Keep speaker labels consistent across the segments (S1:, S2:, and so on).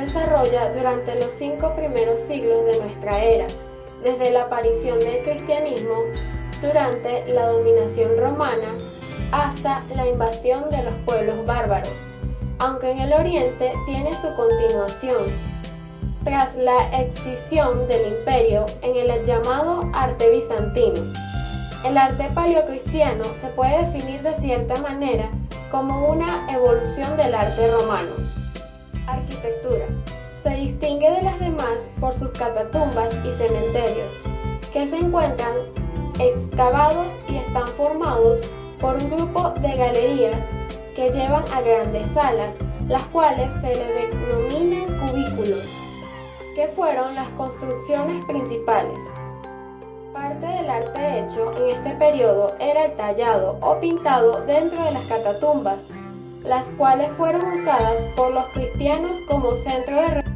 S1: desarrolla durante los 5 primeros siglos de nuestra era, desde la aparición del cristianismo, durante la dominación romana, hasta la invasión de los pueblos bárbaros, aunque en el oriente tiene su continuación, tras la escisión del imperio en el llamado arte bizantino. El arte paleocristiano se puede definir de cierta manera como una evolución del arte romano. Arquitectura. Se distingue de las demás por sus catatumbas y cementerios, que se encuentran excavados y están formados por un grupo de galerías que llevan a grandes salas, las cuales se le denominan cubículos, que fueron las construcciones principales. Parte del arte hecho en este periodo era el tallado o pintado dentro de las catatumbas, las cuales fueron usadas por los cristianos como centro de refugio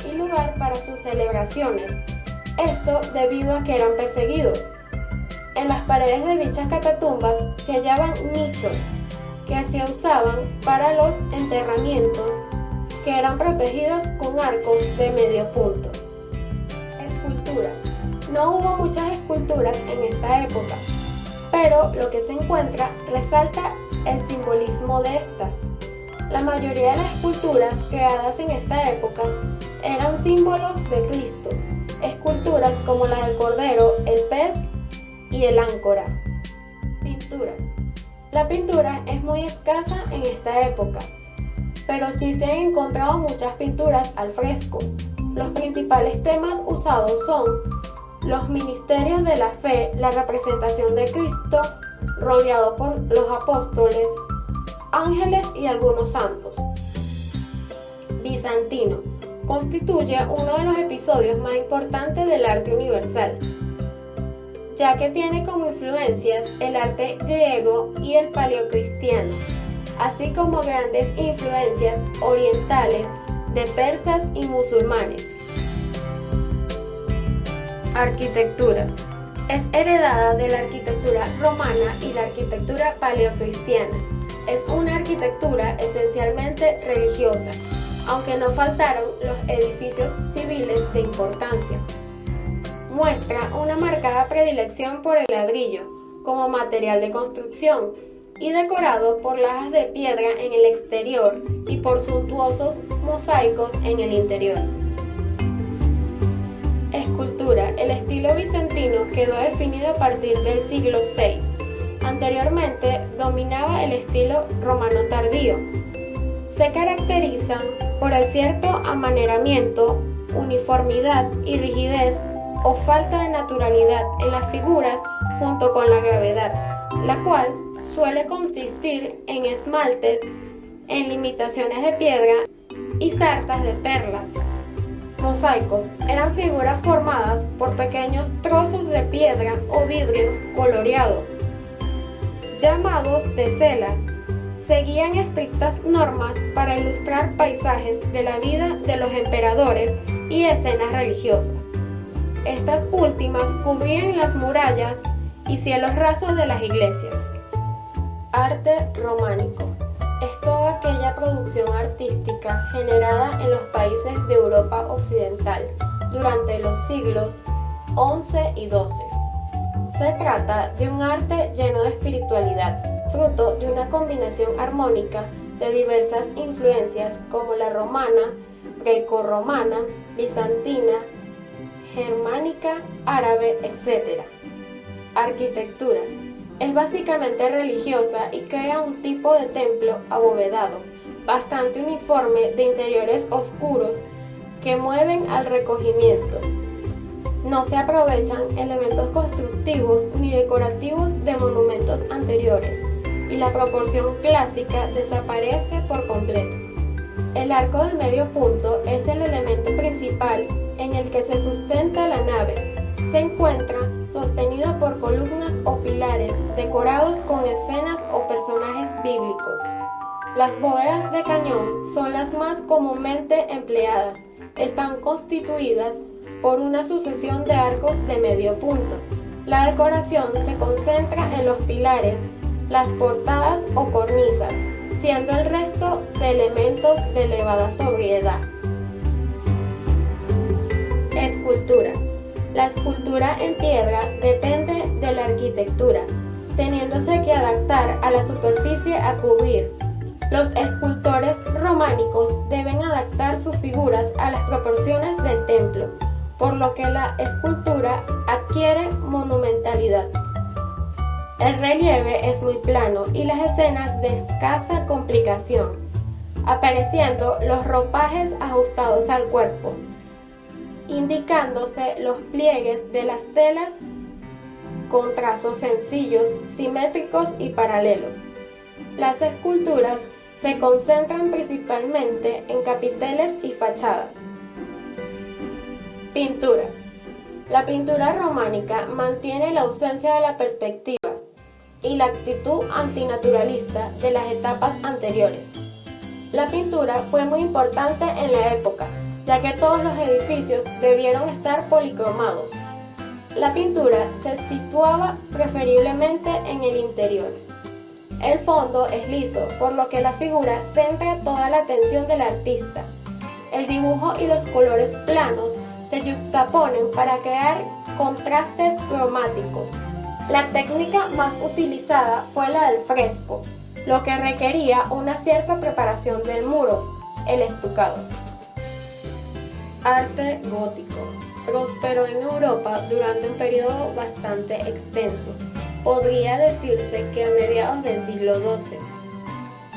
S1: y lugar para sus celebraciones, esto debido a que eran perseguidos. En las paredes de dichas catatumbas se hallaban nichos que se usaban para los enterramientos, que eran protegidos con arcos de medio punto. Escultura. No hubo muchas esculturas en esta época, pero lo que se encuentra resalta el simbolismo de estas. La mayoría de las esculturas creadas en esta época eran símbolos de Cristo, esculturas como la del Cordero, el pez y el áncora. Pintura. La pintura es muy escasa en esta época, pero sí se han encontrado muchas pinturas al fresco. Los principales temas usados son los ministerios de la fe, la representación de Cristo, rodeado por los apóstoles, ángeles y algunos santos. Bizantino. Constituye uno de los episodios más importantes del arte universal, ya que tiene como influencias el arte griego y el paleocristiano, así como grandes influencias orientales de persas y musulmanes. Arquitectura. Es heredada de la arquitectura romana y la arquitectura paleocristiana. Es una arquitectura esencialmente religiosa, aunque no faltaron los edificios civiles de importancia. Muestra una marcada predilección por el ladrillo como material de construcción y decorado por lajas de piedra en el exterior y por suntuosos mosaicos en el interior. Escultura. El estilo bizantino quedó definido a partir del siglo VI. Anteriormente dominaba el estilo romano tardío. Se caracterizan por el cierto amaneramiento, uniformidad y rigidez o falta de naturalidad en las figuras junto con la gravedad, la cual suele consistir en esmaltes, en imitaciones de piedra y sartas de perlas. Mosaicos. Eran figuras formadas por pequeños trozos de piedra o vidrio coloreado, llamados teselas. Seguían estrictas normas para ilustrar paisajes de la vida de los emperadores y escenas religiosas. Estas últimas cubrían las murallas y cielos rasos de las iglesias. Arte románico. Es toda aquella producción artística generada en los países de Europa Occidental durante los siglos XI y XII. Se trata de un arte lleno de espiritualidad, fruto de una combinación armónica de diversas influencias como la romana, grecorromana, bizantina, germánica, árabe, etc. Arquitectura. Es básicamente religiosa y crea un tipo de templo abovedado, bastante uniforme, de interiores oscuros que mueven al recogimiento. No se aprovechan elementos constructivos ni decorativos de monumentos anteriores, y la proporción clásica desaparece por completo. El arco de medio punto es el elemento principal en el que se sustenta la nave. Se encuentra sostenido por columnas o pilares decorados con escenas o personajes bíblicos. Las bóvedas de cañón son las más comúnmente empleadas. Están constituidas por una sucesión de arcos de medio punto. La decoración se concentra en los pilares, las portadas o cornisas, siendo el resto de elementos de elevada sobriedad. Escultura. La escultura en piedra depende de la arquitectura, teniéndose que adaptar a la superficie a cubrir. Los escultores románicos deben adaptar sus figuras a las proporciones del templo, por lo que la escultura adquiere monumentalidad. El relieve es muy plano y las escenas de escasa complicación, apareciendo los ropajes ajustados al cuerpo, indicándose los pliegues de las telas con trazos sencillos, simétricos y paralelos. Las esculturas se concentran principalmente en capiteles y fachadas. Pintura. La pintura románica mantiene la ausencia de la perspectiva y la actitud antinaturalista de las etapas anteriores. La pintura fue muy importante en la época, ya que todos los edificios debieron estar policromados. La pintura se situaba preferiblemente en el interior. El fondo es liso, por lo que la figura centra toda la atención del artista. El dibujo y los colores planos se yuxtaponen para crear contrastes cromáticos. La técnica más utilizada fue la del fresco, lo que requería una cierta preparación del muro, el estucado. Arte gótico. Prosperó en Europa durante un periodo bastante extenso. Podría decirse que a mediados del siglo XII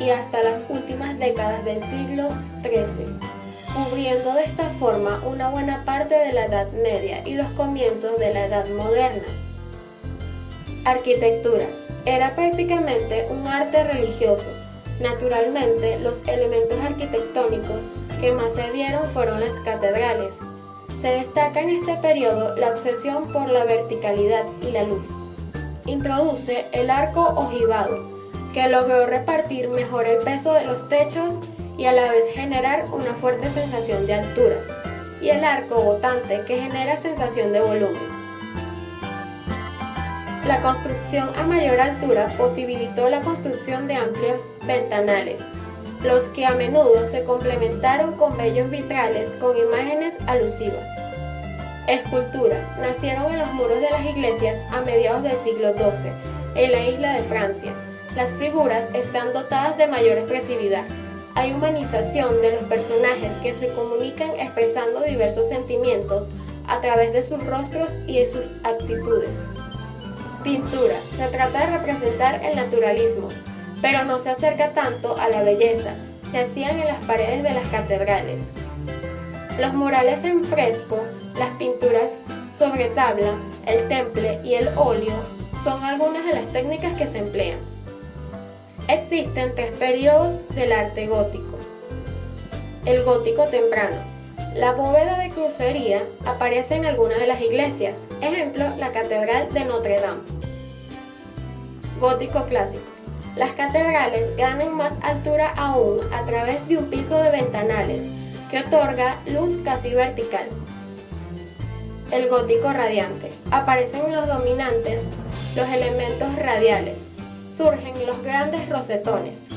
S1: y hasta las últimas décadas del siglo XIII, cubriendo de esta forma una buena parte de la Edad Media y los comienzos de la Edad Moderna. Arquitectura. Era prácticamente un arte religioso. Naturalmente, los elementos arquitectónicos que más se dieron fueron las catedrales. Se destaca en este periodo la obsesión por la verticalidad y la luz. Introduce el arco ojivado, que logró repartir mejor el peso de los techos y a la vez generar una fuerte sensación de altura, y el arco botante, que genera sensación de volumen. La construcción a mayor altura posibilitó la construcción de amplios ventanales, los que a menudo se complementaron con bellos vitrales con imágenes alusivas. Escultura. Nacieron en los muros de las iglesias a mediados del siglo XII, en la isla de Francia. Las figuras están dotadas de mayor expresividad. Hay humanización de los personajes que se comunican expresando diversos sentimientos a través de sus rostros y de sus actitudes. Pintura. Se trata de representar el naturalismo, pero no se acerca tanto a la belleza. Se hacían en las paredes de las catedrales. Los murales en fresco, las pinturas sobre tabla, el temple y el óleo son algunas de las técnicas que se emplean. Existen tres periodos del arte gótico. El gótico temprano. La bóveda de crucería aparece en algunas de las iglesias, ejemplo, la Catedral de Notre Dame. Gótico clásico. Las catedrales ganan más altura aún a través de un piso de ventanales que otorga luz casi vertical. El gótico radiante. Aparecen en los dominantes los elementos radiales. Surgen los grandes rosetones.